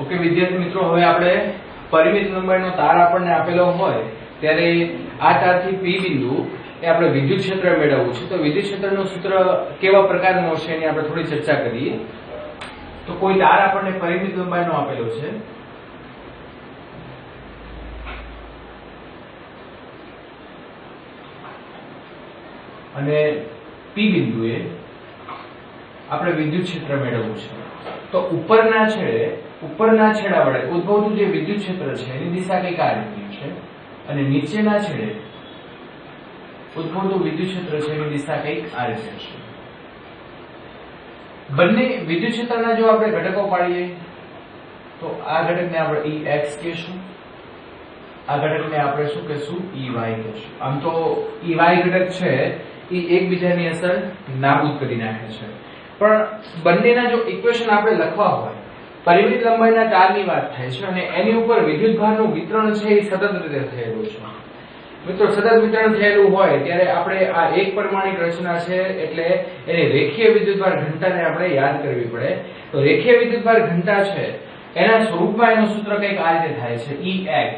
Okay વિદ્યાર્થી મિત્રો, હવે આપણે પરિમિત લંબાઈનો તાર આપણને આપેલો હોય ત્યારે આ તારથી P બિંદુ એ આપણે વિદ્યુત ક્ષેત્ર મેળવવું છે. તો વિદ્યુત ક્ષેત્રનું સૂત્ર કેવા પ્રકારનું હશે એની આપણે થોડી ચર્ચા કરીએ. તો કોઈ તાર આપણને પરિમિત લંબાઈનો આપેલો છે અને P બિંદુએ આપણે વિદ્યુત ક્ષેત્ર મેળવવું છે. તો ઉપરના છેડા વડે ઉદ્ભવતું જે વિદ્યુત ક્ષેત્ર છે એની દિશા કઈક આ રીતની છે અને નીચેના છેડે ઉદ્ભવતું વિદ્યુત ક્ષેત્ર છે એની દિશા કઈક આ રીતે છે. બંને વિદ્યુત ક્ષેત્રના જો આપણે ઘટકો પાડીએ તો આ ઘટકને આપણે Ex કહીશું, આ ઘટકને આપણે શું કહીશું? Ey કહીશું. આમ તો Ey ઘટક છે એ એકબીજાની અસર નાબૂદ કરી નાખે છે, પણ બંનેના જો ઇક્વેશન આપણે લખવા હોય, પરિમિત લંબાઈના તારની વાત થાય છે અને એની ઉપર વિદ્યુતભારનું વિતરણ છે એ સતત રીતે થયેલું છે. મિત્રો, સતત વિતરણ થયેલું હોય ત્યારે આપણે આ એક પરિમાણિક રચના છે એટલે એની રેખીય વિદ્યુતભાર ઘનતાને આપણે યાદ કરવી પડે. તો રેખીય વિદ્યુતભાર ઘનતા છે એના સ્વરૂપમાં એનું સૂત્ર કંઈક આ રીતે થાય છે: Ex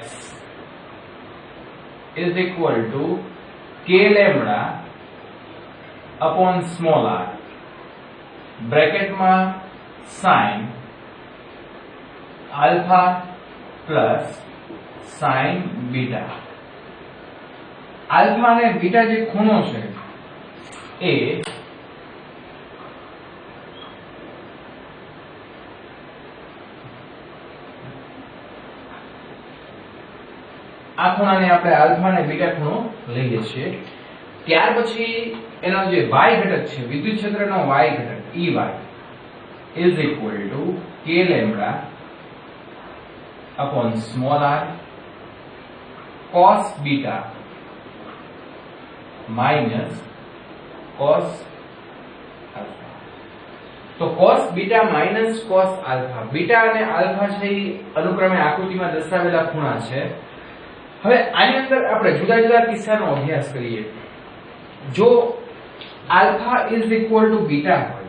is equal to k lambda upon small r બ્રેકેટમાં sin alpha plus sin beta. Alpha અને બીટા જે ખૂણો છે એ આ ખૂણાને આપણે આલ્ફા અને બીટા ખૂણો લઈએ છીએ. ત્યાર પછી એનો જે y ઘટક છે, વિદ્યુત ક્ષેત્રનો y ઘટક Ey is equal to k lambda upon small r cos beta minus cos alpha. તો cos beta minus cos alpha, beta અને આલ્ફા છે એ અનુક્રમે આકૃતિમાં દર્શાવેલા ખૂણા છે. હવે આની અંદર આપણે જુદા જુદા કિસ્સાનો અભ્યાસ કરીએ. જો alpha is equal to beta હોય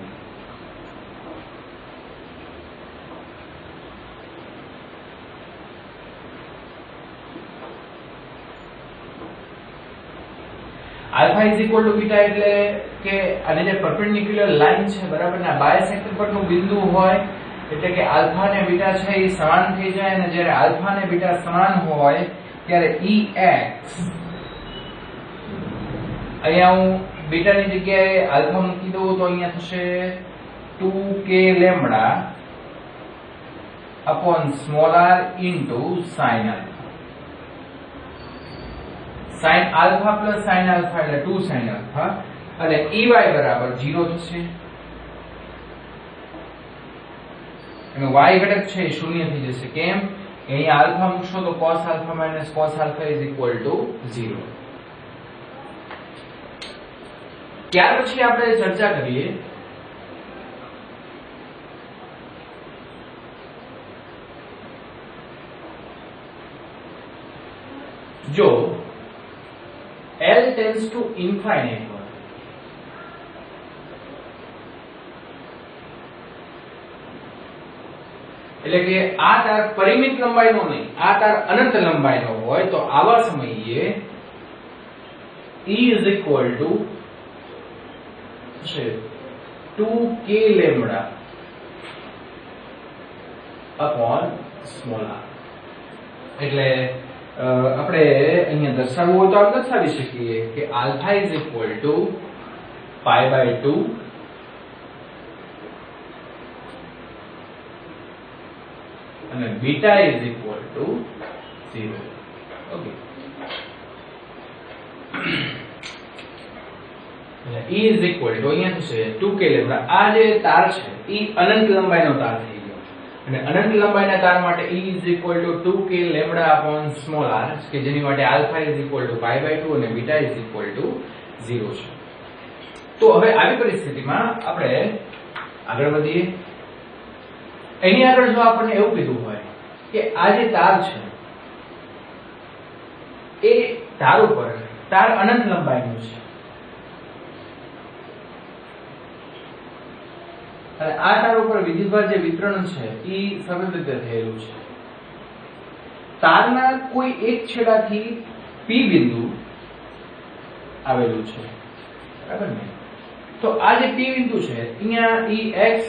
alpha is equal to beta એટલે કે આને જે પરપેન્ડિક્યુલર લાઈન છે બરાબર ના બાયસેક્ટર પરનું બિંદુ હોય એટલે કે આલ્ફા અને બીટા છે એ સમાન થઈ જાય અને જ્યારે આલ્ફા અને બીટા સમાન હોય ત્યારે Ex અહીંયા હું બીટાની જગ્યાએ આલ્ફા મૂકી દઉં તો અહીંયા થશે 2k lambda upon small r into sin alpha. sin alpha plus sin alpha એટલે 2 sin alpha અને Ey બરાબર 0 થશે અને y ઘટક છે એ શૂન્ય થઈ જશે. કેમ? અહીંયા આલ્ફા મૂકશો તો cos alpha minus cos alpha is equal to 0. ત્યાર પછી આપણે ચર્ચા કરીએ જો L tends to infinite હોય એટલે કે આ તાર પરિમિત લંબાઈનો નહીં, આ તાર અનંત લંબાઈનો હોય તો આવા સમયે E is equal to 2k lambda upon small r. એટલે આપણે અહીંયા દર્શાવવું હોય તો આપણે દર્શાવી શકીએ કે alpha is equal to pi by 2 અને beta is equal to 0. Okay, E is equal to અહીંયા થશે 2k લેમ્બડા. આ જે તાર છે એ અનંત લંબાઈનો તાર થઈ ગયો અને અનંત લંબાઈના તાર માટે E is equal to 2k lambda upon small r કે જેની માટે alpha is equal to pi by 2 અને beta is equal to 0 છે. તો હવે આવી પરિસ્થિતિમાં આપણે આગળ વધીએ. એની આગળ જો આપણને એવું કીધું હોય કે આ જે તાર છે એ તાર ઉપર તાર અનંત લંબાઈનું છે અને આ તાર ઉપર વિદ્યુતભાર જે વિતરણ છે એ સરળ રીતે થયેલું છે. તારના કોઈ એક છેડાથી P બિંદુ આવેલું છે, બરાબર ને? તો આ જે P બિંદુ છે અહીંયા Ex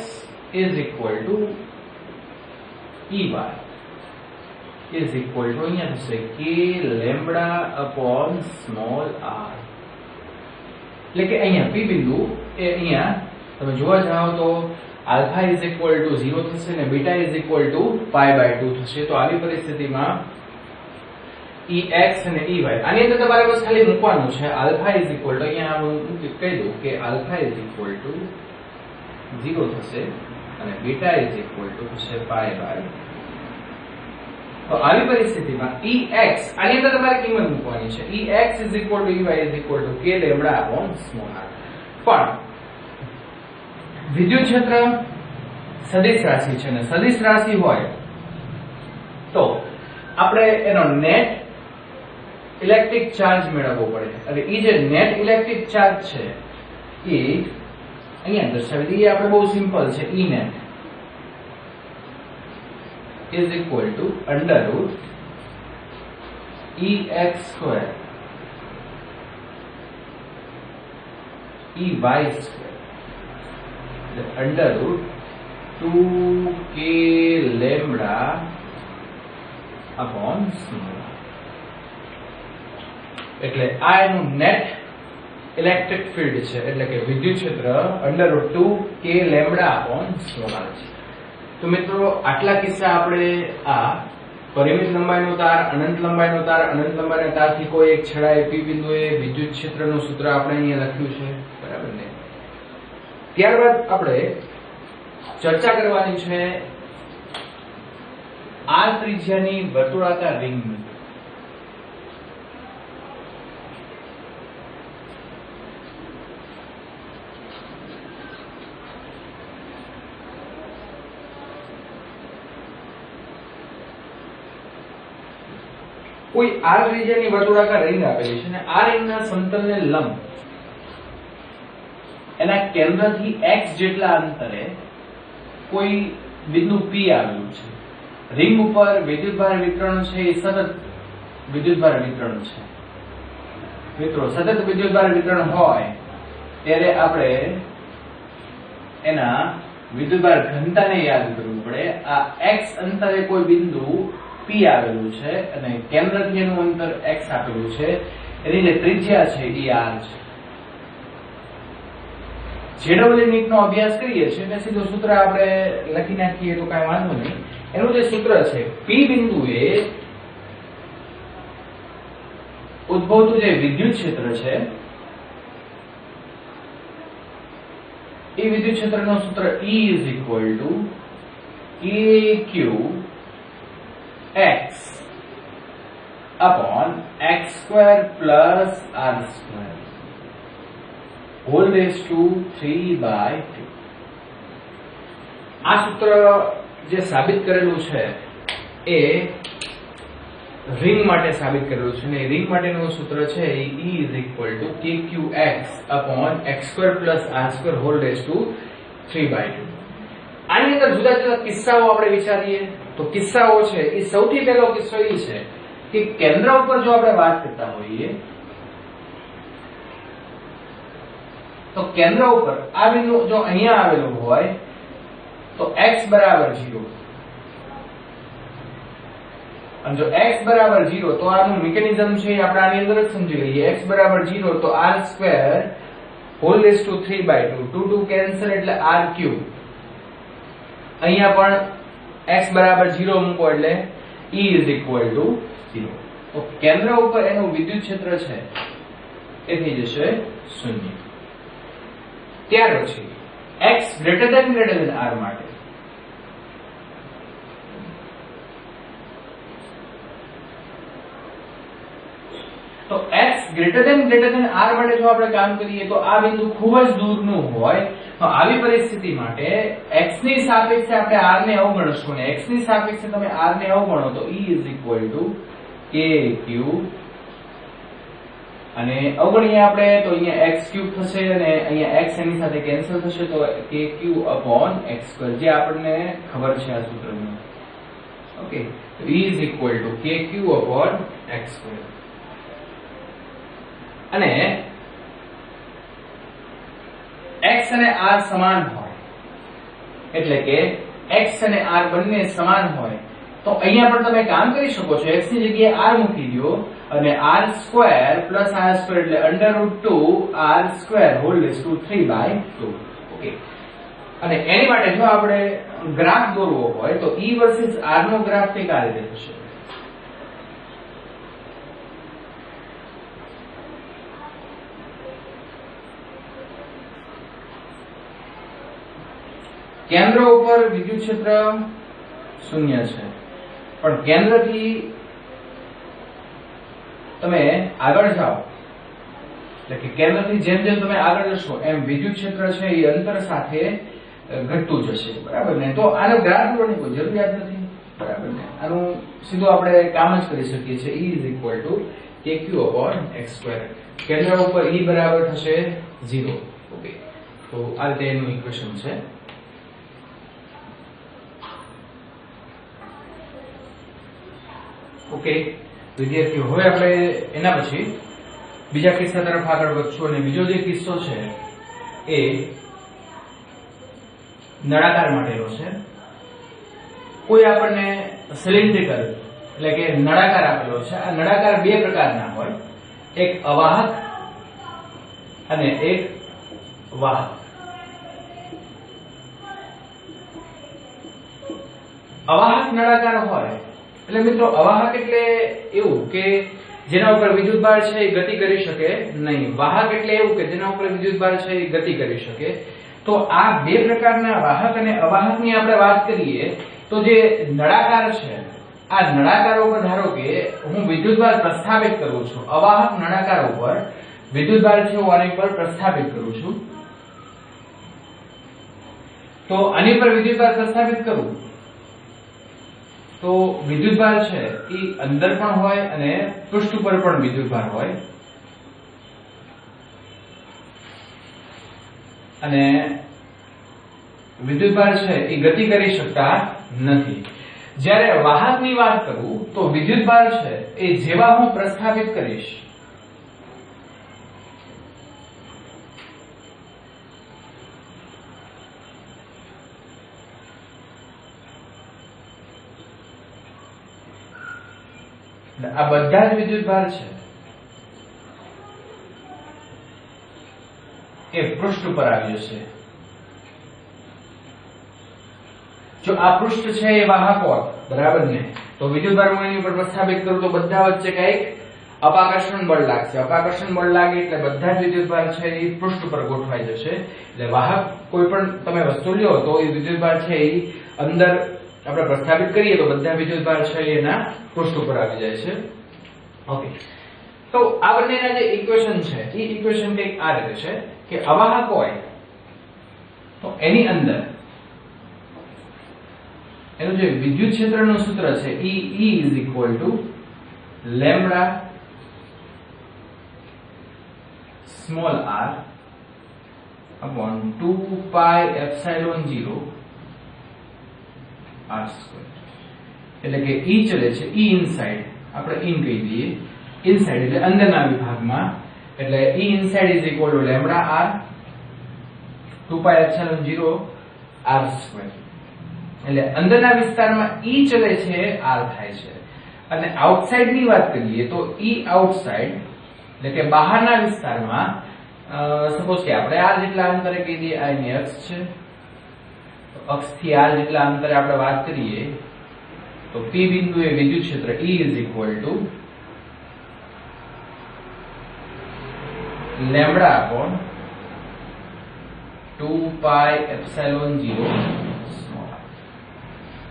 is equal to Ey is equal to અહીંયા થશે k lambda upon small r. એટલે કે અહીંયા P બિંદુ એ અહીંયા તમે જોવા જાઓ તો alpha is equal to 0 થશે ને beta is equal to pi by 2 થશે. તો આવી પરિસ્થિતિમાં Ex અને Ey આની અંદર તમારે બસ ખાલી મૂકવાનું છે alpha is equal to અહીંયા હું કહી દઉં કે alpha is equal to 0 થશે અને beta is equal to થશે pi by. તો આવી પરિસ્થિતિમાં Ex આની અંદર તમારે કિંમત મૂકવાની છે. Ex is equal to Ey is equal to k lambda upon small r. પણ વિદ્યુત ક્ષેત્ર સદિશ રાશિ છે ને સદિશ રાશિ હોય તો આપણે એનો નેટ ઇલેક્ટ્રિક ચાર્જ મેળવવો પડે. અને એ જે નેટ ઇલેક્ટ્રિક ચાર્જ છે એ અહીંયા દર્શાવી દઈએ આપણે. બહુ સિમ્પલ છે. E net is equal to under root Ex square Ey square under root 2k lambda upon small. એટલે આ એનું નેટ ઇલેક્ટ્રિક ફીલ્ડ છે, એટલે કે વિદ્યુત ક્ષેત્ર under root 2k lambda upon small છે. તો મિત્રો આટલા કિસ્સા આપણે આ પરિમિત લંબાઈનો તાર, અનંત લંબાઈનો તાર, અનંત લંબાઈના તારથી કોઈ એક છેડાએ P બિંદુએ વિદ્યુત ક્ષેત્રનું સૂત્ર આપણે અહીંયા લખ્યું છે, બરાબર ને? ત્યારબાદ આપણે ચર્ચા કરવાની છે R ત્રિજ્યાની વર્તુળાકાર રિંગની. કોઈ R ત્રિજ્યાની વર્તુળાકાર રિંગ આપેલી છે અને આ રિંગના સમતલને લંબ એના કેન્દ્રથી x જેટલા અંતરે કોઈ બિંદુ P આવેલું છે. રિંગ ઉપર વિદ્યુતભાર વિતરણ છે એ સતત વિદ્યુતભાર વિતરણ છે. મિત્રો સતત વિદ્યુતભાર વિતરણ હોય ત્યારે આપણે એના વિદ્યુતભાર ઘનતાને યાદ કરવું પડે. આ x અંતરે કોઈ બિંદુ P આવેલું છે અને કેન્દ્રથી એનું અંતર x આપેલું છે. એની જે ત્રિજ્યા છે એ r છે. જેડબલ્યુ નીટ નો અભ્યાસ કરીએ છીએ એટલે સીધું સૂત્ર આપણે લખી નાખીએ તો કાંઈ વાંધો નહીં. એનું જે સૂત્ર છે P બિંદુએ ઉદ્ભવતું જે વિદ્યુત ક્ષેત્ર છે એ વિદ્યુત ક્ષેત્રનું સૂત્ર E is equal to KQ x upon x square plus r square whole raised to 3/2. આ સૂત્ર જે સાબિત કરેલું છે એ રિંગ માટે સાબિત કરેલું છે ને રિંગ માટેનું સૂત્ર છે E is equal to kqx upon x square plus r square whole raised to 3/2. આની અંદર જુદા જુદા કિસ્સાઓ આપણે વિચારીએ તો કિસ્સાઓ છે એ સૌથી પહેલો કિસ્સો એ છે કે કેન્દ્ર ઉપર જો આપણે વાત કરતા હોઈએ તો કેન્દ્ર ઉપર આ બિંદુ જો અહીંયા આવેલું હોય તો x બરાબર 0 અને જો x બરાબર 0 તો આનું મિકેનિઝમ છે આપણે આની અંદર જ સમજી લઈએ. x બરાબર 0 તો r square whole raise to 3/2 2 2 cancel એટલે r ક્યુબ. અહીંયા પણ x બરાબર 0 મૂકો એટલે E is equal to 0. તો કેન્દ્ર ઉપર એનું વિદ્યુત ક્ષેત્ર છે એ થઈ જશે 0. ત્યાર પછી x greater than r માટે તો x greater than r માટે જો આપણે કામ કરીએ તો આ બિંદુ ખૂબ જ દૂરનું હોય તો આવી પરિસ્થિતિ માટે x ની સાપેક્ષે આપણે r ને અવગણશું અને x ની સાપેક્ષે તમે r ને અવગણો તો E is equal to kq અને અવગણીએ આપણે તો અહીંયા x³ થશે અને અહીંયા x એની સાથે કેન્સલ થશે તો kq/x², જે આપણને ખબર છે આ સૂત્રનું. ઓકે, તો E = kq/x². અને x અને r સમાન હોય એટલે કે x અને r બંને સમાન હોય તો અહીંયા પણ તમે કામ કરી શકો છો. x ની જગ્યાએ r મૂકી દો અને r² + r² એટલે √2r²3/2. ઓકે, અને એની માટે જો આપણે ગ્રાફ દોરવો હોય તો E વર્સિસ r નો ગ્રાફ કંઈક આ રીતે થશે. કેન્દ્ર ઉપર વિદ્યુત ક્ષેત્ર 0 છે, પણ કેન્દ્રથી તમે આગળ જાઓ એટલે કે કેન્દ્રથી જેમ જેમ તમે આગળ જશો એમ વિદ્યુત ક્ષેત્ર છે એ અંતર સાથે ઘટતું જશે. બરાબર ને? તો આનો ગ્રાફ દોરવાની કોઈ જરૂરિયાત નથી. બરાબર ને? આનું સીધું આપણે કામ જ કરી શકીએ છીએ. E = kq/x². કેન્દ્ર ઉપર E બરાબર થશે 0. ઓકે, તો આ રીતે એનું ઇક્વેશન છે. ઓકે વિદ્યાર્થીઓ, હવે આપણે એના પછી બીજા કિસ્સા તરફ આગળ વધશું અને બીજો જે કિસ્સો છે એ નળાકાર માટેનો છે. કોઈ આપણને સિલિન્ડ્રિકલ એટલે કે નળાકાર આપેલો છે. આ નળાકાર બે પ્રકારના હોય, એક અવાહક અને એક વાહક. અવાહક નળાકાર હોય એટલે મિત્રો અવાહક એટલે એવું કે જેના ઉપર વિદ્યુતભાર છે એ ગતિ કરી શકે નહીં. વાહક એટલે એવું કે જેના ઉપર વિદ્યુતભાર છે એ ગતિ કરી શકે. તો આ બે પ્રકારના વાહક અને અવાહકની આપણે વાત કરીએ તો જે નળાકાર છે આ નળાકાર ઉપર ધારો કે હું વિદ્યુતભાર પ્રસ્થાપિત કરું છું. અવાહક નળાકાર ઉપર વિદ્યુતભાર છે હું આની પર પ્રસ્થાપિત કરું છું. તો આની પર વિદ્યુતભાર પ્રસ્થાપિત કરું તો વિદ્યુતભાર છે એ અંદર પણ હોય અને પૃષ્ઠ ઉપર પણ વિદ્યુતભાર હોય અને વિદ્યુતભાર છે એ ગતિ કરી શકતા નથી. જ્યારે વાહકની વાત કરું તો વિદ્યુતભાર છે એ જેવા હું પ્રસ્થાપિત કરીશ આ બધા જ વિદ્યુતભાર છે એ પૃષ્ઠ પર આવી જશે. જો આ પૃષ્ઠ છે એ વાહક હોત, બરાબર ને, તો વિદ્યુતભાર હું એની ઉપર પ્રસ્થાપિત કરું તો બધા વચ્ચે કઈક અપાકર્ષણ બળ લાગશે. અપાકર્ષણ બળ લાગે એટલે બધા જ વિદ્યુતભાર છે એ પૃષ્ઠ પર ગોઠવાઈ જશે. એટલે વાહક કોઈ પણ તમે વસ્તુ લ્યો તો એ વિદ્યુતભાર છે એ અંદર આપણે પ્રસ્થાપિત કરીએ તો બધા વિદ્યુતભાર છે એના પૃષ્ઠ ઉપર આવી જાય છે. ઓકે, તો આ બંનેના જે ઇક્વેશન છે એ ઇક્વેશન કંઈક આ રીતે છે કે અવાહક હોય તો એની અંદર એનું જે વિદ્યુત ક્ષેત્રનું સૂત્ર છે E = lambda small r upon 2πε0 r². એટલે કે E ચલે છે E ઇનસાઇડ, આપણે ઇન કહી દઈએ, ઇનસાઇડ એટલે અંદરના વિભાગમાં, એટલે E inside = lambda r 2πε0 r². એટલે અંદરના વિસ્તારમાં E ચલે છે r થાય છે. અને આઉટસાઇડ ની વાત કરીએ તો E આઉટસાઇડ એટલે કે બહારના વિસ્તારમાં સપોઝ કે આપણે r જેટલા અંતરે કહી દઈએ, આ એની અક્ષ છે, તો અક્ષ થી r જેટલા અંતરે આપણે વાત કરીએ તો P બિંદુએ વિદ્યુત ક્ષેત્ર E = લેમ્બડા upon 2πε0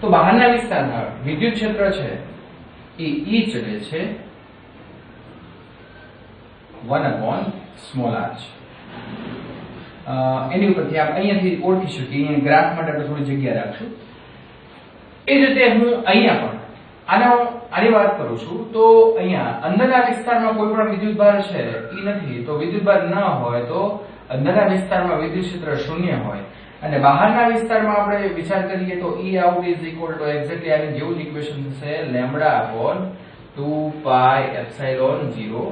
તો બહારના વિસ્તારમાં વિદ્યુત ક્ષેત્ર છે એ E ચલે છે 1/r છે. એની ઉપરથી આપણે અહીંયાથી ઓળખી શકીએ. અહીંયા ગ્રાફ માટે આપણે થોડી જગ્યા રાખશું. એ જ રીતે હું અહીંયા પણ આની વાત કરું છું તો અહીંયા અંદરના વિસ્તારમાં કોઈ પણ વિદ્યુતભાર છે ઈ નથી, તો વિદ્યુતભાર ન હોય તો અંદરના વિસ્તારમાં વિદ્યુત ક્ષેત્ર શૂન્ય હોય, અને બહારના વિસ્તારમાં આપણે વિચાર કરીએ તો E out is equal to exactly આની જેવું જ ઇક્વેશન છે λ/2 પાઈ એપ્સિલોન 0.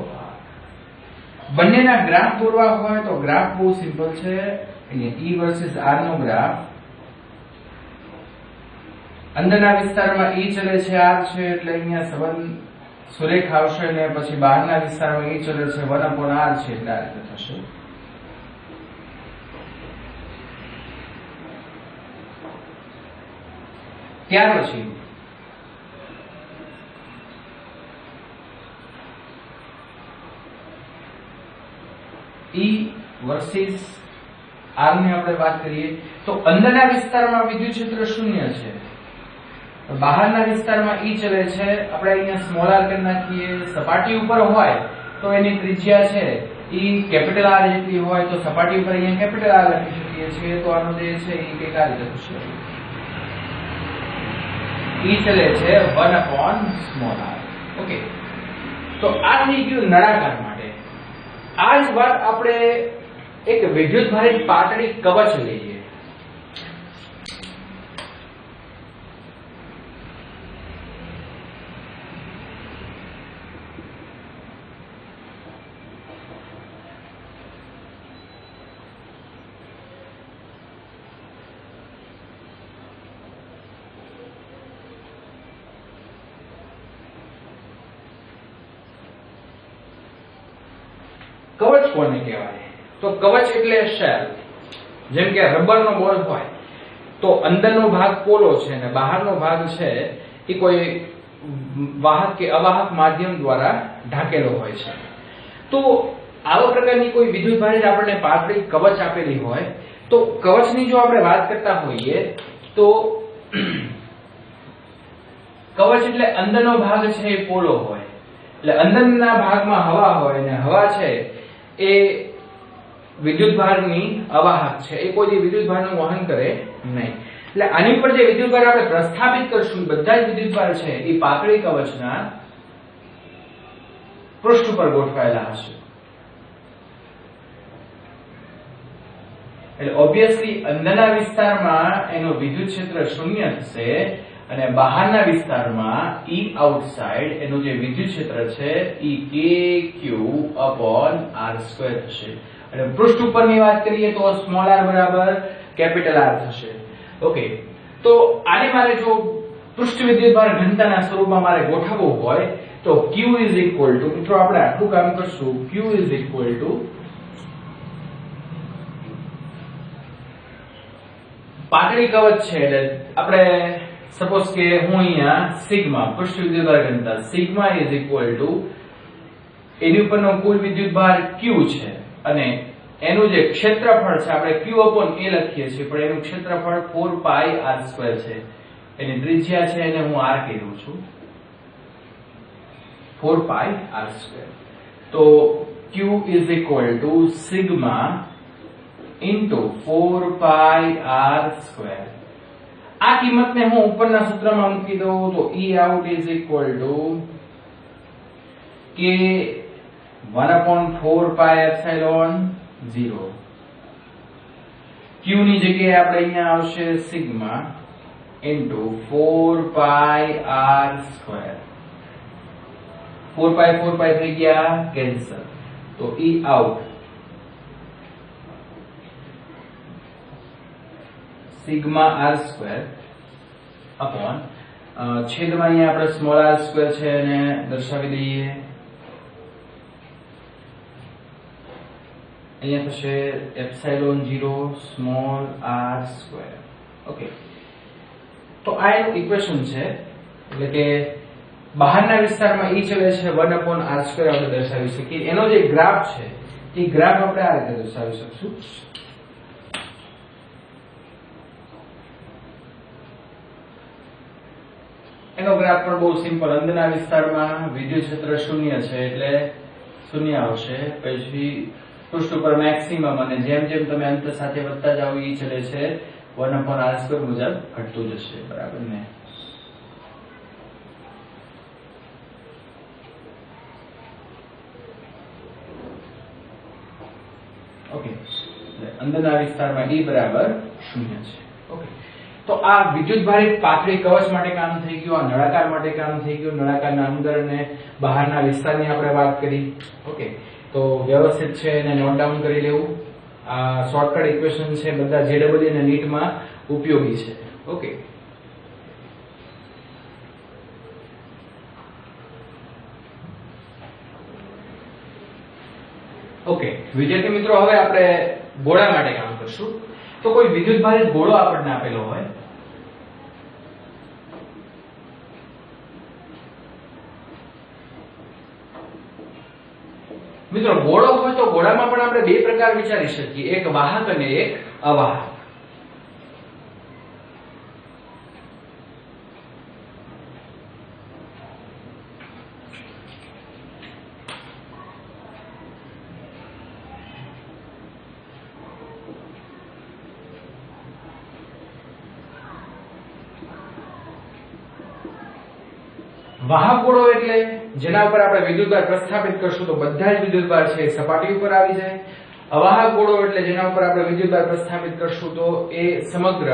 બંનેના ગ્રાફ દોરવા હોય તો ગ્રાફ બહુ સિમ્પલ છે. અહીંયા E વર્સિસ R નો ગ્રાફ. અંદરના વિસ્તારમાં E ચલે છે R છે એટલે અહીંયા સંબંધ સુરેખ આવશે, અને પછી બહારના વિસ્તારમાં E ચલે છે 1/R છે એટલે આ રીતે થશે. ત્યાર પછી E વર્સિસ R ની આપણે વાત કરીએ તો અંદરના વિસ્તારમાં વિદ્યુત ક્ષેત્ર શૂન્ય છે, બહારના વિસ્તારમાં E ચલે છે. આપણે અહીંયા સ્મોલ r કરી નાખીએ. સપાટી ઉપર હોય તો એની ત્રિજ્યા છે E કેપિટલ R જેટલી હોય તો સપાટી ઉપર અહીંયા કેપિટલ R લખી શકીએ છીએ. તો આનો જે છે એ કઈક આ રીતે થશે. E ચલે છે 1/r. ઓકે, તો આ થઈ ગયું નળાકાર માટે. આ જ વાત આપણે એક વિદ્યુતભારિત પાતળી કવચ લઈએ. કવચ કોને કહેવાય? તો કવચ એટલે શેલ. જેમ કે રબરનો બોલ હોય તો અંદરનો ભાગ પોલો છે અને બહારનો ભાગ છે એ કોઈ વાહક કે અવાહક માધ્યમ દ્વારા ઢાંકેલો હોય છે. તો આવા પ્રકારની કોઈ વિદ્યુતભારિત આપણને પાતળી કવચ આપેલી હોય તો કવચની જો આપણે વાત કરતા હોઈએ તો કવચ એટલે અંદરનો ભાગ છે એ પોલો હોય, એટલે અંદરના ભાગમાં હવા હોય અને હવા છે એ વિદ્યુતભારની અવાહક છે, એ કોઈ વિદ્યુતભારનું વહન કરે નહીં. એટલે આની ઉપર જે વિદ્યુતભાર આપણે પ્રસ્થાપિત કરશું બધા જ વિદ્યુતભાર છે એ પાતળી કવચના પૃષ્ઠ ઉપર ગોઠવાયેલા હશે. એટલે ઓબ્વિયસલી અંદરના વિસ્તારમાં એનો વિદ્યુત ક્ષેત્ર શૂન્ય થશે અને બહારના વિસ્તારમાં E outside એનું જે વિદ્યુત ક્ષેત્ર છે એ kq/r² થશે. અને પૃષ્ઠ ઉપરની વાત કરીએ તો સ્મોલ r બરાબર કેપિટલ R થશે. ઓકે, તો આને મારે જો પૃષ્ઠ વિદ્યુતભાર ઘનતાના સ્વરૂપમાં મારે ગોઠવવું હોય તો q is equal to, મિત્રો આપણે આટલું કામ કરશું, q is equal to પાતળી કવચ છે એટલે આપણે સપોઝ કે હું અહીંયા સિગ્મા પૃષ્ઠ વિદ્યુતભાર ઘનતા સિગ્મા is equal to એની ઉપરનો કુલ વિદ્યુતભાર q છે અને એનું જે ક્ષેત્રફળ છે આપણે q/a લખીએ છીએ પણ એનું ક્ષેત્રફળ 4πr² છે. એની ત્રિજ્યા છે એને હું r કહી દઉં છું 4πr². તો q is equal to sigma into 4πr². આ કિંમતને હું ઉપરના સૂત્રમાં મૂકી દઉં તો E out is equal to k 1/4πε0. q ની જગ્યાએ આપણે અહીંયા આવશે સિગ્મા into 4πr². 4π થઈ ગયા કેન્સલ, તો E out sigma r² upon છેદમાં અહીંયા આપણે સ્મોલ r² છે એને દર્શાવી દઈએ. અહીંયા થશે એપ્સિલોન 0 સ્મોલ r². ઓકે, તો આ એક ઇક્વેશન છે, એટલે કે બહારના વિસ્તારમાં E ચલે છે 1/r² આપણે દર્શાવી શકીએ. એનો જે ગ્રાફ છે એ ગ્રાફ આપણે આ રીતે દર્શાવી શકશું. એનો ગ્રાફ પણ બહુ સિમ્પલ. અંદરના વિસ્તારમાં વિદ્યુત ક્ષેત્ર શૂન્ય છે એટલે શૂન્ય આવશે, પછી પૃષ્ઠ ઉપર મેક્સિમમ અને જેમ જેમ તમે અંત સાથે વધતા જાવ E ચલે છે 1/r² મુજબ ઘટતું જશે. બરાબર ને? અંદરના વિસ્તારમાં E બરાબર 0 છે. ઓકે, તો આ વિદ્યુતભારિત પાતળી કવચ માટે કામ થઈ ગયું, આ નળાકાર માટે કામ થઈ ગયું. નળાકારના અંદર અને બહારના વિસ્તારની આપણે વાત કરી. ઓકે, તો વ્યવસ્થિત છે એને નોટ ડાઉન કરી લેવું. આ શોર્ટકટ ઇક્વેશન છે, બધા JEE અને NEET માં ઉપયોગી છે. ઓકે, ઓકે વિદ્યાર્થી મિત્રો, હવે આપણે ગોળા માટે કામ કરશું. તો કોઈ વિદ્યુતભારિત ગોળો આપણને આપેલો હોય, મિત્રો ગોળો હોય તો ગોળામાં પણ આપણે બે પ્રકાર વિચારી શકીએ, એક વાહક અને એક અવાહક. વાહક ગોળો એટલે જેના ઉપર આપણે વિદ્યુતભાર પ્રસ્થાપિત કરશું તો બધા જ વિદ્યુતભાર છે સપાટી ઉપર આવી જાય. અવાહક ગોળો એટલે જેના ઉપર આપણે વિદ્યુતભાર પ્રસ્થાપિત કરશું તો એ સમગ્ર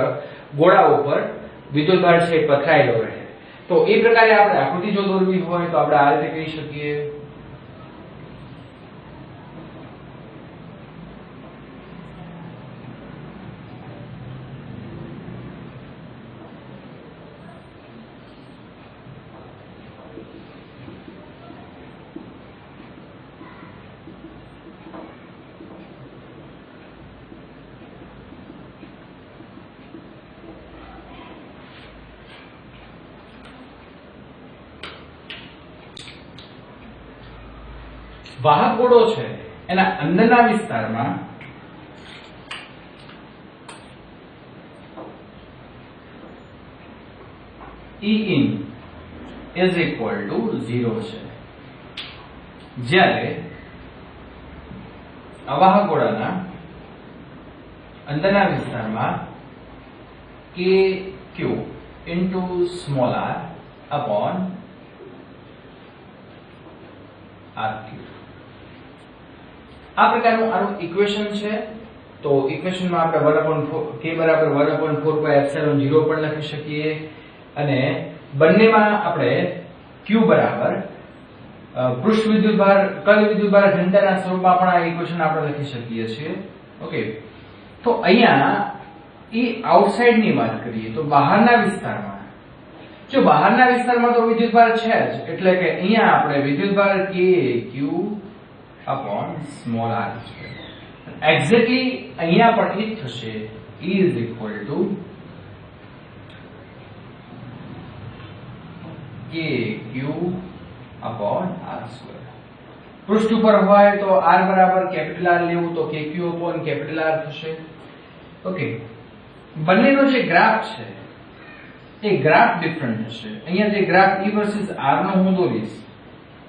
ગોળા ઉપર વિદ્યુતભાર છે પથરાયેલો રહે. તો એ પ્રકારે આપણે આકૃતિ જો દોરવી હોય તો આપણે આ રીતે કહી શકીએ. વાહક ગોળો છે એના અંદરના વિસ્તારમાં E in is equal to 0 છે, જ્યારે અવાહક ગોળાના અંદરના વિસ્તારમાં KQ into small r upon RQ. આ પ્રકારનું આનું ઇક્વેશન છે. તો ઇક્વેશનમાં આપણે k બરાબર 1/4πε0 પણ લખી શકીએ અને બંનેમાં આપણે q બરાબર પૃષ્ઠ વિદ્યુતભાર કલ વિદ્યુતભાર ઘનતાના સ્વરૂપમાં પણ આ ઇક્વેશન આપણે લખી શકીએ છીએ. ઓકે, તો અહીંયા એ આઉટસાઇડ ની વાત કરીએ તો બહારના વિસ્તારમાં, જો બહારના વિસ્તારમાં તો વિદ્યુતભાર છે જ, એટલે કે અહીંયા આપણે વિદ્યુતભાર KQ upon small r છે. એક્ઝેક્ટલી અહીંયા પણ એ જ થશે. E is equal to KQ upon r square. પૃષ્ઠ ઉપર હોય તો r બરાબર કેપિટલ R લેવું તો KQ upon કેપિટલ R થશે. ઓકે, બંનેનો જે ગ્રાફ છે એ ગ્રાફ ડિફરન્ટ હશે. અહીંયા જે ગ્રાફ E વર્સિસ R નો હું દોરીશ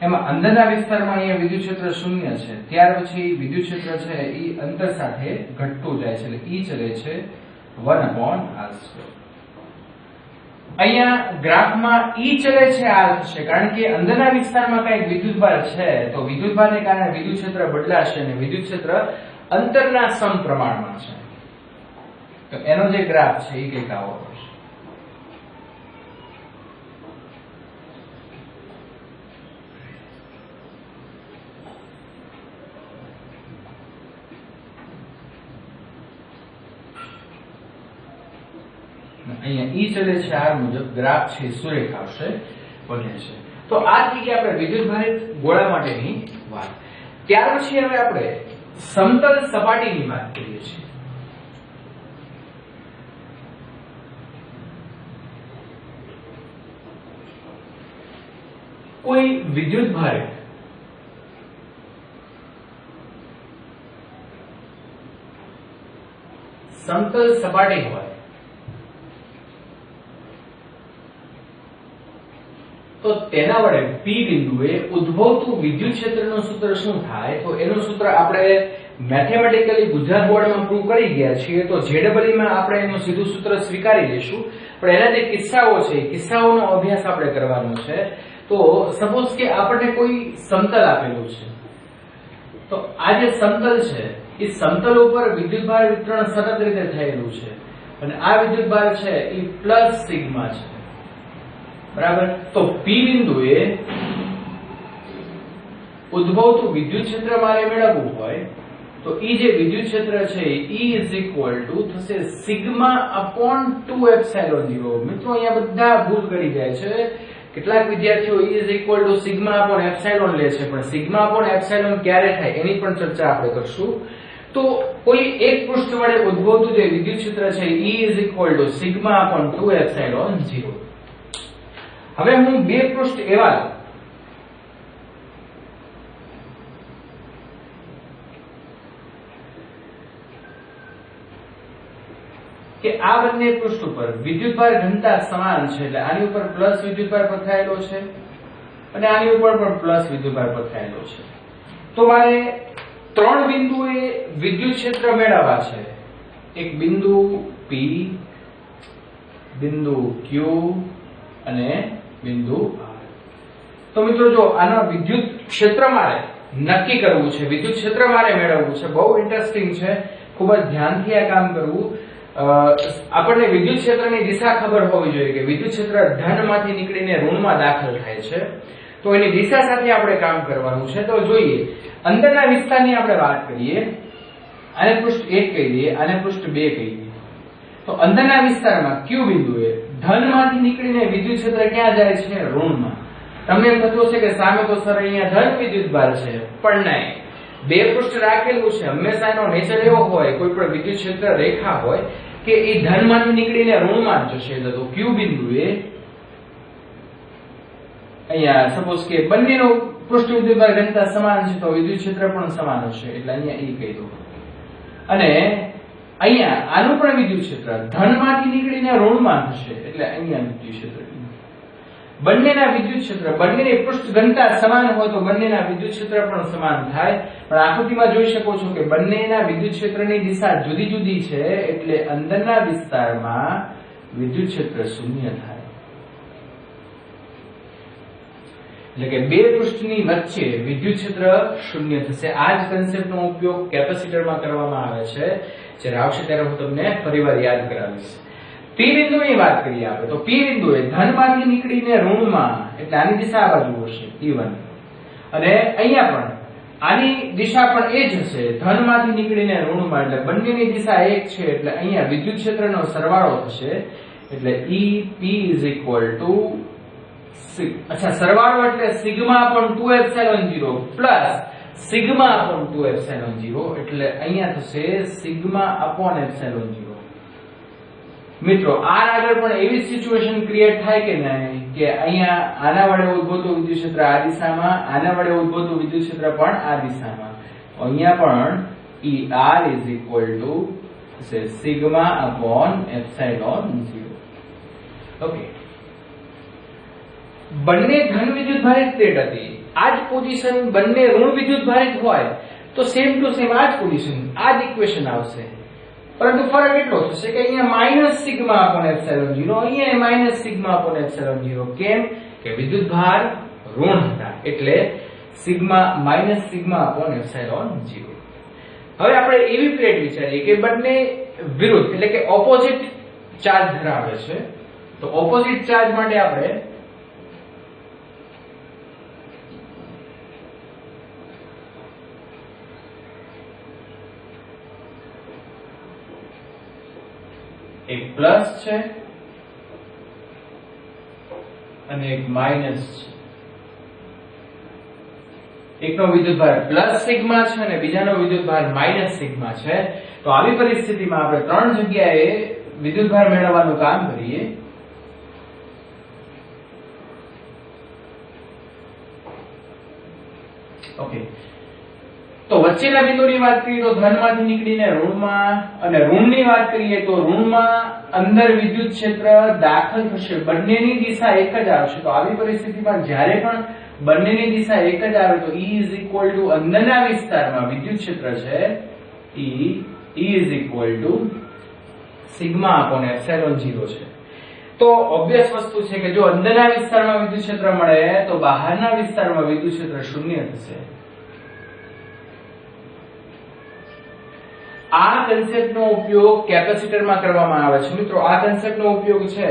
એમાં અંદરના વિસ્તારમાં અહીંયા વિદ્યુત ક્ષેત્ર 0 છે, ત્યાર પછી વિદ્યુત ક્ષેત્ર છે એ અંતર સાથે ઘટતું જાય છે, એટલે E ચલે છે 1/r². અહીંયા ગ્રાફમાં E ચલે છે R થશે, કારણ કે અંદરના વિસ્તારમાં કંઈક વિદ્યુતભાર છે, તો વિદ્યુતભારને કારણે વિદ્યુત ક્ષેત્ર બદલાશે અને વિદ્યુત ક્ષેત્ર અંતરના સમપ્રમાણમાં છે. તો એનો જે ગ્રાફ છે એ કંઈક આવો હશે. અહીંયા E ચલે છે R મુજબ ગ્રાફ છે સુરેખ આવશે બને છે. તો આ થઈ ગઈ આપણે વિદ્યુતભારિત ગોળા માટેની વાત. ત્યાર પછી હવે આપણે સમતલ સપાટીની વાત કરીએ છીએ. કોઈ વિદ્યુતભારિત સમતલ સપાટી હોય તો તેના વડે P બિંદુએ ઉદ્ભવતું વિદ્યુત ક્ષેત્રનું સૂત્ર શું થાય? તો એનું સૂત્ર આપણે મેથેમેટિકલી ગુજરાત બોર્ડમાં પ્રૂવ કરી ગયા છીએ, તો JEE માં આપણે એનું સીધું સૂત્ર સ્વીકારી લઈશું. પણ એના જે કિસ્સાઓ છે એ કિસ્સાઓનો અભ્યાસ આપણે કરવાનો છે. તો સપોઝ કે આપણને કોઈ સમતલ આપેલું છે, તો આ જે સમતલ છે એ સમતલ ઉપર વિદ્યુતભાર વિતરણ સતત રીતે થયેલું છે અને આ વિદ્યુતભાર છે એ પ્લસ સિગ્મા છે, બરાબર. તો પી બિંદુએ ઉદ્ભવતું વિદ્યુત ક્ષેત્ર મારે મેળવવું હોય તો ઈ જે વિદ્યુત ક્ષેત્ર છે E ઇઝ ઇક્વલ ટુ થશે સિગ્મા અપોન 2ε0. મિત્રો અહીંયા બધા ભૂલ કરી જાય છે. કેટલાક વિદ્યાર્થીઓ E is equal to sigma upon epsilon લે છે, પણ સિગ્મા અપોન એપ્સિલોન ક્યારે થાય એની પણ ચર્ચા આપણે કરશું. તો કોઈ એક પૃષ્ઠ વડે ઉદ્ભવતું જે વિદ્યુત ક્ષેત્ર છે E is equal to sigma upon 2ε0. હવે હું બે પૃષ્ઠ એવા કે આ બંને પૃષ્ઠ ઉપર વિદ્યુતભાર ઘનતા સમાન છે, એટલે આની ઉપર પ્લસ વિદ્યુતભાર પથરાયેલો છે અને આની ઉપર પણ પ્લસ વિદ્યુતભાર પથરાયેલો છે. તો મારે ત્રણ બિંદુએ વિદ્યુત ક્ષેત્ર મેળવવા છે. એક બિંદુ P, બિંદુ Q અને બિંદુ R. તો મિત્રો જો આનો વિદ્યુત ક્ષેત્ર મારે નક્કી કરવું છે, વિદ્યુત ક્ષેત્ર મારે મેળવવું છે. બહુ ઇન્ટરેસ્ટિંગ છે, ખૂબ જ ધ્યાનથી આ કામ કરવું. આપણને વિદ્યુત ક્ષેત્રની દિશા ખબર હોવી જોઈએ કે વિદ્યુત ક્ષેત્ર ધનમાંથી નીકળીને ઋણમાં દાખલ થાય છે, તો એની દિશા સાથે આપણે કામ કરવાનું છે. તો જોઈએ, અંદરના વિસ્તારની આપણે વાત કરીએ. આને પૃષ્ઠ 1 કહી દઈએ, આને પૃષ્ઠ 2 કહી દઈએ. તો અંદરના વિસ્તારમાં Q બિંદુએ ધનમાંથી નીકળીને વિદ્યુત ક્ષેત્ર ક્યાં જાય છે? ઋણમાં. તમને એમ થતું હશે કે સામે તો સર અહીંયા ધન વિદ્યુતભાર છે, પણ નહીં. બે પૃષ્ઠ રાખેલું છે, હંમેશા એનો નેચર એવો હોય, કોઈ પણ વિદ્યુત ક્ષેત્ર રેખા હોય કે એ ધનમાંથી નીકળીને ઋણમાં જશે. તો Q બિંદુએ અહીંયા સપોઝ કે બંનેનો પૃષ્ઠ વિદ્યુતભાર ઘનતા સમાન છે, તો વિદ્યુત ક્ષેત્ર પણ સમાન હશે, એટલે અહીંયા E કહી દો. અને અહીંયા આનું પણ વિદ્યુત ક્ષેત્ર ધનમાંથી નીકળીને ઋણમાં થશે, એટલે અહીંયા વિદ્યુત ક્ષેત્ર. બંનેના વિદ્યુત ક્ષેત્ર, બંનેની પૃષ્ઠ ઘનતા સમાન હોય તો બંનેના વિદ્યુત ક્ષેત્ર પણ સમાન થાય. પણ આકૃતિમાં જોઈ શકો છો કે બંનેના વિદ્યુત ક્ષેત્રની દિશા જુદી જુદી છે, એટલે અંદરના વિસ્તારમાં વિદ્યુત ક્ષેત્ર શૂન્ય થાય. એટલે કે બે પૃષ્ઠની વચ્ચે વિદ્યુત ક્ષેત્ર શૂન્ય થશે. આ જ કન્સેપ્ટનો ઉપયોગ કેપેસિટરમાં કરવામાં આવે છે. જ્યારે આવશે ત્યારે હું તમને ફરીવાર યાદ કરાવીશ. P બિંદુની વાત કરીએ આપણે, તો P બિંદુએ ધનમાંથી નીકળીને ઋણમાં, એટલે આની દિશા આ બાજુ હશે E1, અને અહીંયા પણ આની દિશા પણ એ જ હશે, ધનમાંથી નીકળીને ઋણમાં, એટલે બંનેની દિશા એક છે, એટલે અહીંયા વિદ્યુત ક્ષેત્રનો સરવાળો થશે, એટલે EP ઇઝ ઇક્વલ ટુ સરવાળો એટલે sigma upon 2ε0 plus sigma upon 2ε0, એટલે અહીંયા થશે સિગ્મા અપોન ε0. મિત્રો આ આગળ પણ એવી સિચ્યુએશન ક્રિએટ થાય કે નહીં કે અહીંયા આના વડે ઉદ્ભવતું વિદ્યુત ક્ષેત્ર આ દિશામાં, આના વડે ઉદ્ભવતું વિદ્યુત ક્ષેત્ર પણ આ દિશામાં. અહીંયા પણ ER is equal to sigma upon ε0. Okay, બંને ધન વિદ્યુત ભારિત પ્લેટ હતી. આ જ પોઝિશન બંને ઋણ વિદ્યુત ભારિત હોય તો સેમ ટુ સેમ આ જ પોઝિશન, આ જ ઇક્વેશન આવશે. પરંતુ ફરક એટલો થશે કે અહીંયા માઈનસ સિગ્મા અપોન ε0, અહીંયા માઈનસ સિગ્મા અપોન ε0. કેમ કે વિદ્યુત ભાર ઋણ હતા, એટલે સિગ્મા માઈનસ સિગ્મા અપોન ε0. હવે આપણે એવી પ્લેટ વિચારીએ કે બંને વિરુદ્ધ એટલે કે ઓપોઝિટ ચાર્જ ધરાવે છે. તો ઓપોઝિટ ચાર્જ માટે આપણે એક પ્લસ છે અને એક માઈનસ છે. એકનો વિદ્યુતભાર પ્લસ સિગ્મા છે અને બીજાનો વિદ્યુતભાર માઈનસ સિગ્મા છે. તો આવી પરિસ્થિતિમાં આપણે ત્રણ જગ્યાએ વિદ્યુતભાર મેળવવાનું કામ કરીએ. ઓકે, તો વચ્ચેના બિંદુની વાત કરીએ તો ધનમાંથી નીકળીને ઋણમાં, અને ઋણની વાત કરીએ તો ઋણમાં અંદર વિદ્યુત ક્ષેત્ર દાખલ થશે. બંનેની દિશા એક જ આવશે. તો આવી પરિસ્થિતિમાં જ્યારે પણ બંનેની દિશા એક જ આવે તો E ઇઝ ઇક્વલ ટુ અંદરના વિસ્તારમાં વિદ્યુત ક્ષેત્ર છે E is equal to sigma upon ε0 છે. તો ઓબ્વિયસ વસ્તુ છે કે જો અંદરના વિસ્તારમાં વિદ્યુત ક્ષેત્ર મળે તો બહારના વિસ્તારમાં વિદ્યુત ક્ષેત્ર શૂન્ય થશે. આ કન્સેપ્ટનો ઉપયોગ કેપેસિટરમાં કરવામાં આવે છે મિત્રો. આ કન્સેપ્ટનો ઉપયોગ છે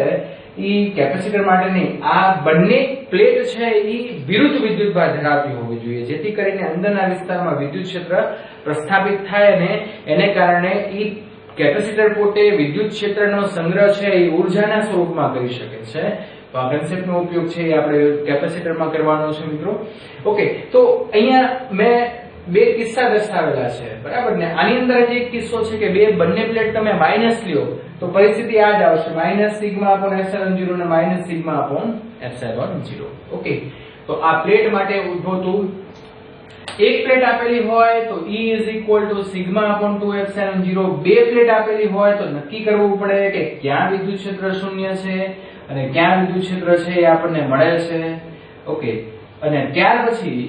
ઈ કેપેસિટર માટે નહીં, આ બંને પ્લેટ છે ઈ વિરુદ્ધ વિદ્યુતભાર ધરાવતી હોવી જોઈએ, જેથી કરીને અંદરના વિસ્તારમાં વિદ્યુત ક્ષેત્ર પ્રસ્થાપિત થાય અને એને કારણે ઈ કેપેસિટર પોતે વિદ્યુત ક્ષેત્રનો સંગ્રહ છે એ ઉર્જાના સ્વરૂપમાં કરી શકે છે. તો આ કન્સેપ્ટનો ઉપયોગ છે એ આપણે કેપેસિટરમાં કરવાનો છે મિત્રો. ઓકે, તો અહીંયા મેં બે કિસ્સા દર્શાવેલા છે, બરાબર ને. આની અંદર જે એક કિસ્સો છે કે બંને પ્લેટ તમે માઈનસ લ્યો તો પરિસ્થિતિ આ જ આવશે, -σ/ε0 અને -σ/ε0. ઓકે, તો આ પ્લેટ માટે ઉદ્ભવતું એક પ્લેટ આપેલી હોય તો E = σ/2ε0. બે પ્લેટ આપેલી હોય તો નક્કી કરવું પડે કે ક્યાં વિદ્યુત ક્ષેત્ર શૂન્ય છે અને ક્યાં વિદ્યુત ક્ષેત્ર છે એ આપણને મળે છે. ઓકે, અને ત્યાર પછી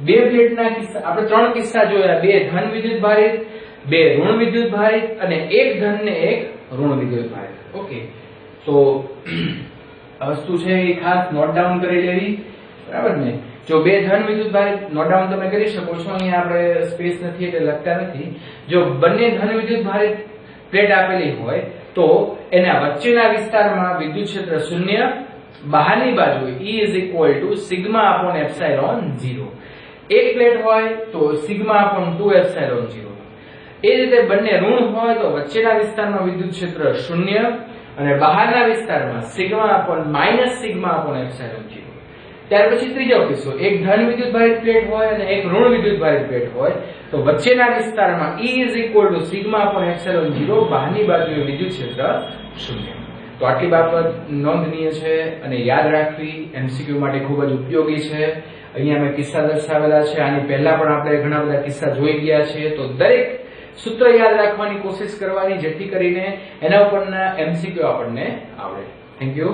બે પ્લેટના કિસ્સા આપણે ત્રણ કિસ્સા જોયા, બે ધન વિદ્યુત ભારિત, બે ઋણ વિદ્યુત ભારિત અને એક ધન ને એક ઋણ વિદ્યુત ભારિત. ઓકે, તો આ વસ્તુ છે એ ખાસ નોટ ડાઉન કરી લેવી, બરાબર ને. જો બે ધન વિદ્યુત ભારિત નોટ ડાઉન તમે કરી શકો છો, અહીંયા આપણે સ્પેસ નથી એટલે લખતા નથી. જો બંને ધન વિદ્યુત ભારિત પ્લેટ આપેલી હોય તો એના વચ્ચેના વિસ્તારમાં વિદ્યુત ક્ષેત્ર શૂન્ય, બહારની બાજુ E = σ/ε0. એક પ્લેટ હોય તો σ/2ε0. એ રીતે બંને ઋણ હોય તો વચ્ચેના વિસ્તારમાં વિદ્યુત ક્ષેત્ર શૂન્ય અને બહારના વિસ્તારમાં σ/−σ/ε0. ત્યાર પછી ત્રીજો કિસ્સો, એક ધન વિદ્યુત ભારિત પ્લેટ હોય અને એક ઋણ વિદ્યુત ભારિત પ્લેટ હોય તો વચ્ચેના વિસ્તારમાં E = σ/ε0, બહારની બાજુએ વિદ્યુત ક્ષેત્ર શૂન્ય. તો આટલી બાબત નોંધનીય છે અને યાદ રાખવી, એમસીક્યુ માટે ખૂબ જ ઉપયોગી છે. અહીંયા મેં કિસ્સા દર્શાવેલા છે, આની પહેલા પણ આપણે ઘણા બધા કિસ્સા જોઈ ગયા છે. તો દરેક સૂત્ર યાદ રાખવાની કોશિશ કરવાની, જેથી કરીને એના ઉપરના એમસીક્યુ આપણને આવડે. Thank you.